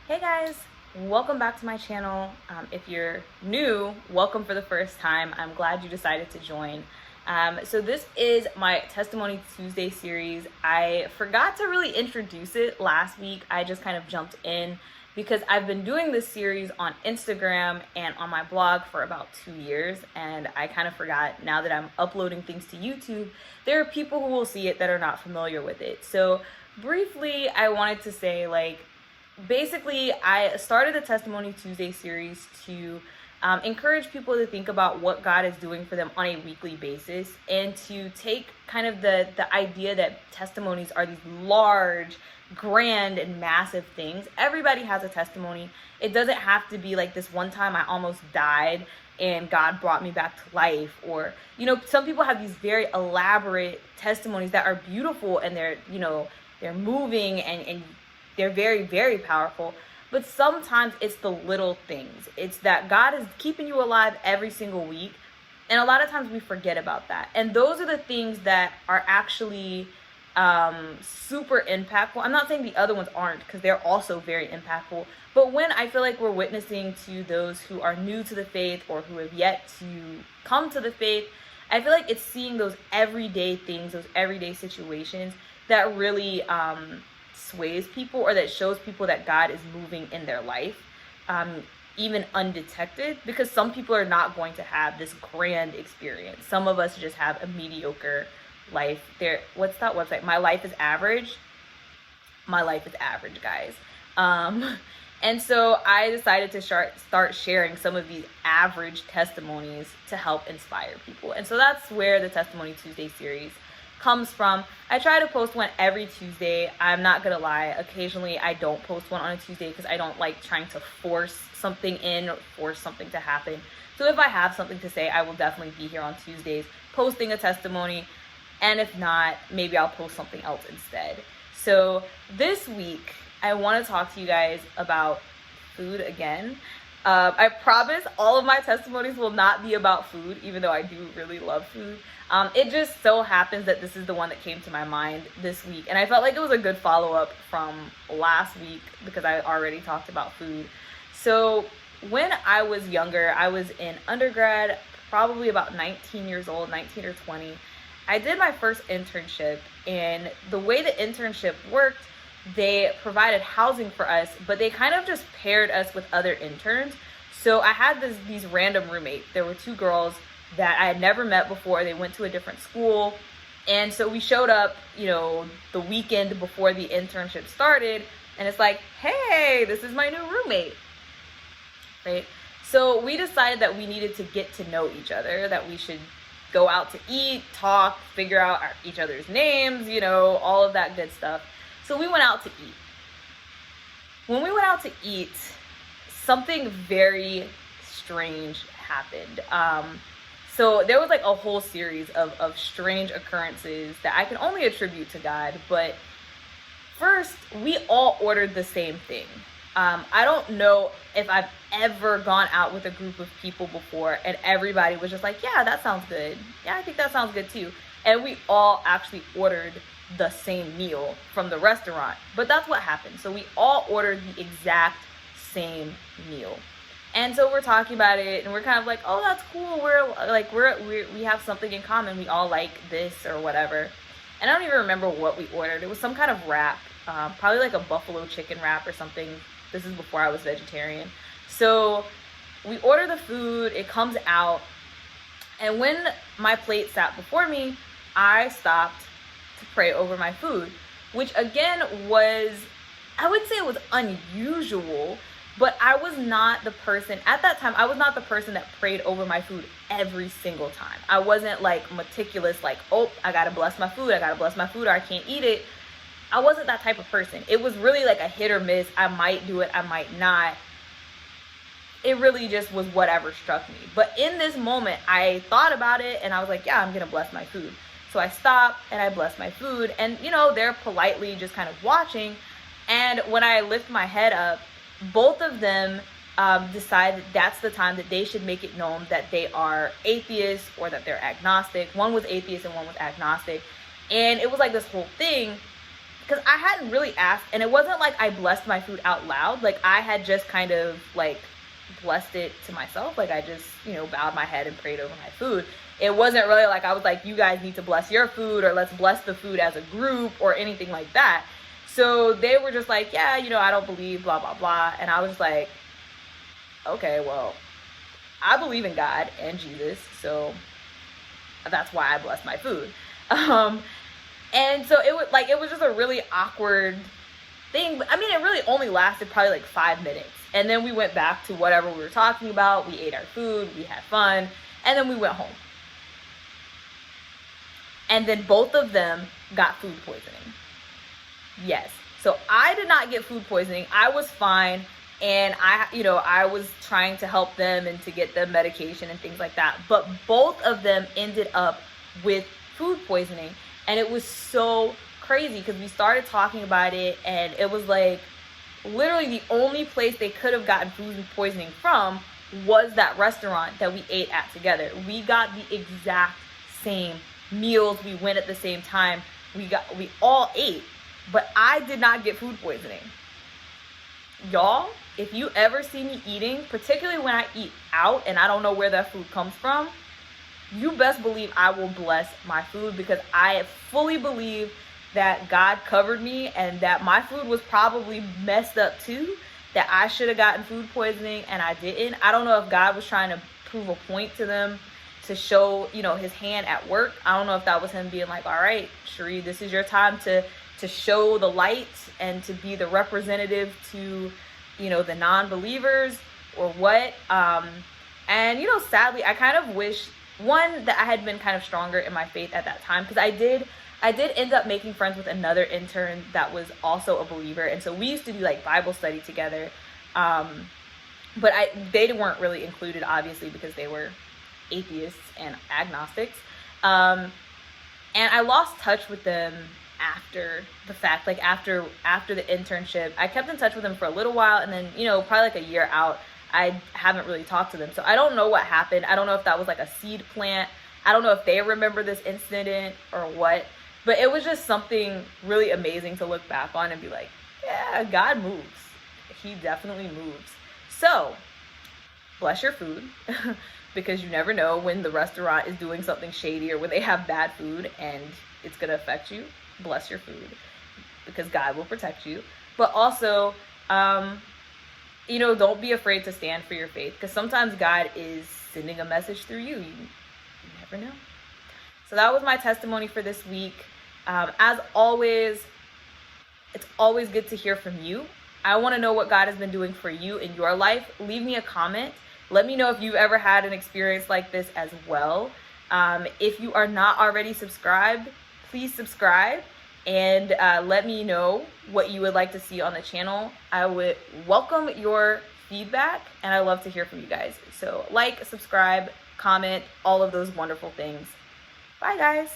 Hey guys, welcome back to my channel. If you're new, welcome for the first time. I'm glad you decided to join. So this is my Testimony Tuesday series. I forgot to really introduce it last week. I just kind of jumped in because I've been doing this series on Instagram and on my blog for about 2 years, and I kind of forgot. Now that I'm uploading things to YouTube, there are people who will see it that are not familiar with it. So briefly, I wanted to say, basically, I started the Testimony Tuesday series to encourage people to think about what God is doing for them on a weekly basis, and to take kind of the idea that testimonies are these large, grand, and massive things. Everybody has a testimony. It doesn't have to be like this one time I almost died and God brought me back to life, or some people have these very elaborate testimonies that are beautiful, and they're moving, and they're very, very powerful. But sometimes it's the little things. It's that God is keeping you alive every single week. And a lot of times we forget about that. And those are the things that are actually super impactful. I'm not saying the other ones aren't, because they're also very impactful. But when I feel like we're witnessing to those who are new to the faith or who have yet to come to the faith, I feel like it's seeing those everyday things, those everyday situations that really sways people, or that shows people that God is moving in their life, even undetected, because some people are not going to have this grand experience. Some of us just have a mediocre life. What's that website? My Life is Average. My life is average, guys. And so I decided to start sharing some of these average testimonies to help inspire people. And so that's where the Testimony Tuesday series comes from. I try to post one every Tuesday. I'm not gonna lie, occasionally I don't post one on a Tuesday because I don't like trying to force something in or force something to happen. So if I have something to say, I will definitely be here on Tuesdays posting a testimony, and if not, maybe I'll post something else instead. So this week I want to talk to you guys about food again. I promise all of my testimonies will not be about food, even though I do really love food. It just so happens that this is the one that came to my mind this week, and I felt like it was a good follow-up from last week because I already talked about food. So when I was younger, I was in undergrad, probably about 19 years old, 19 or 20. I did my first internship, and the way the internship worked, they provided housing for us, but they kind of just paired us with other interns. So I had these random roommates. There were two girls that I had never met before. They went to a different school. And so we showed up, the weekend before the internship started, and it's like, hey, this is my new roommate, right? So we decided that we needed to get to know each other, that we should go out to eat, talk, figure out each other's names, all of that good stuff. So we went out to eat. When we went out to eat, something very strange happened. So there was like a whole series of strange occurrences that I can only attribute to God. But first, we all ordered the same thing. I don't know if I've ever gone out with a group of people before and everybody was just like, yeah, that sounds good. Yeah, I think that sounds good too. And we all actually ordered the same meal from the restaurant. But that's what happened. So we all ordered the exact same meal. And so we're talking about it, and we're kind of like, oh, that's cool. We have something in common. We all like this or whatever. And I don't even remember what we ordered. It was some kind of wrap, probably like a buffalo chicken wrap or something. This is before I was vegetarian. So we order the food, it comes out, and when my plate sat before me, I stopped to pray over my food, which again I would say it was unusual, but I was not the person, at that time, I was not the person that prayed over my food every single time. I wasn't like meticulous, like, oh, I gotta bless my food, or I can't eat it. I wasn't that type of person. It was really like a hit or miss. I might do it, I might not. It really just was whatever struck me. But in this moment, I thought about it, and I was like, yeah, I'm gonna bless my food. So I stopped and I blessed my food, and they're politely just kind of watching. And when I lift my head up, both of them decide that that's the time that they should make it known that they are atheists or that they're agnostic. One was atheist and one was agnostic. And it was like this whole thing. because I hadn't really asked, and it wasn't like I blessed my food out loud. Like, I had just kind of like blessed it to myself. Like, I just, you know, bowed my head and prayed over my food. It wasn't really like I was like, you guys need to bless your food, or let's bless the food as a group, or anything like that. So they were just like, yeah, you know, I don't believe blah blah blah. And I was just like, okay, well, I believe in God and Jesus, so that's why I bless my food. And so it was just a really awkward thing. I mean, it really only lasted probably like 5 minutes. And then we went back to whatever we were talking about. We ate our food, we had fun, and then we went home. And then both of them got food poisoning. Yes. So I did not get food poisoning. I was fine. And I was trying to help them and to get them medication and things like that. But both of them ended up with food poisoning. And it was so crazy because we started talking about it, and it was like literally the only place they could have gotten food poisoning from was that restaurant that we ate at together. We got the exact same meals. We went at the same time. We all ate, but I did not get food poisoning. Y'all, if you ever see me eating, particularly when I eat out and I don't know where that food comes from, you best believe I will bless my food, because I fully believe that God covered me and that my food was probably messed up too, that I should have gotten food poisoning and I didn't. I don't know if God was trying to prove a point to them, to show, you know, his hand at work. I don't know if that was him being like, all right, Cherie, this is your time to show the light and to be the representative to, you know, the non-believers, or what. And, you know, sadly, I kind of wish, one, that I had been kind of stronger in my faith at that time, because I did end up making friends with another intern that was also a believer, and so we used to do like Bible study together, but they weren't really included, obviously, because they were atheists and agnostics, and I lost touch with them after the fact. Like after the internship, I kept in touch with them for a little while, and then, you know, probably like a year out, I haven't really talked to them. So I don't know what happened. I don't know if that was like a seed plant. I don't know if they remember this incident or what, but it was just something really amazing to look back on and be like, yeah, God moves. He definitely moves. So bless your food because you never know when the restaurant is doing something shady or when they have bad food and it's going to affect you. Bless your food because God will protect you. But also, you know, don't be afraid to stand for your faith, because sometimes God is sending a message through you. You never know. So that was my testimony for this week. As always, it's always good to hear from you. I want to know what God has been doing for you in your life. Leave me a comment. Let me know if you've ever had an experience like this as well. If you are not already subscribed, please subscribe. And let me know what you would like to see on the channel. I would welcome your feedback, and I love to hear from you guys. So like, subscribe, comment, all of those wonderful things. Bye, guys.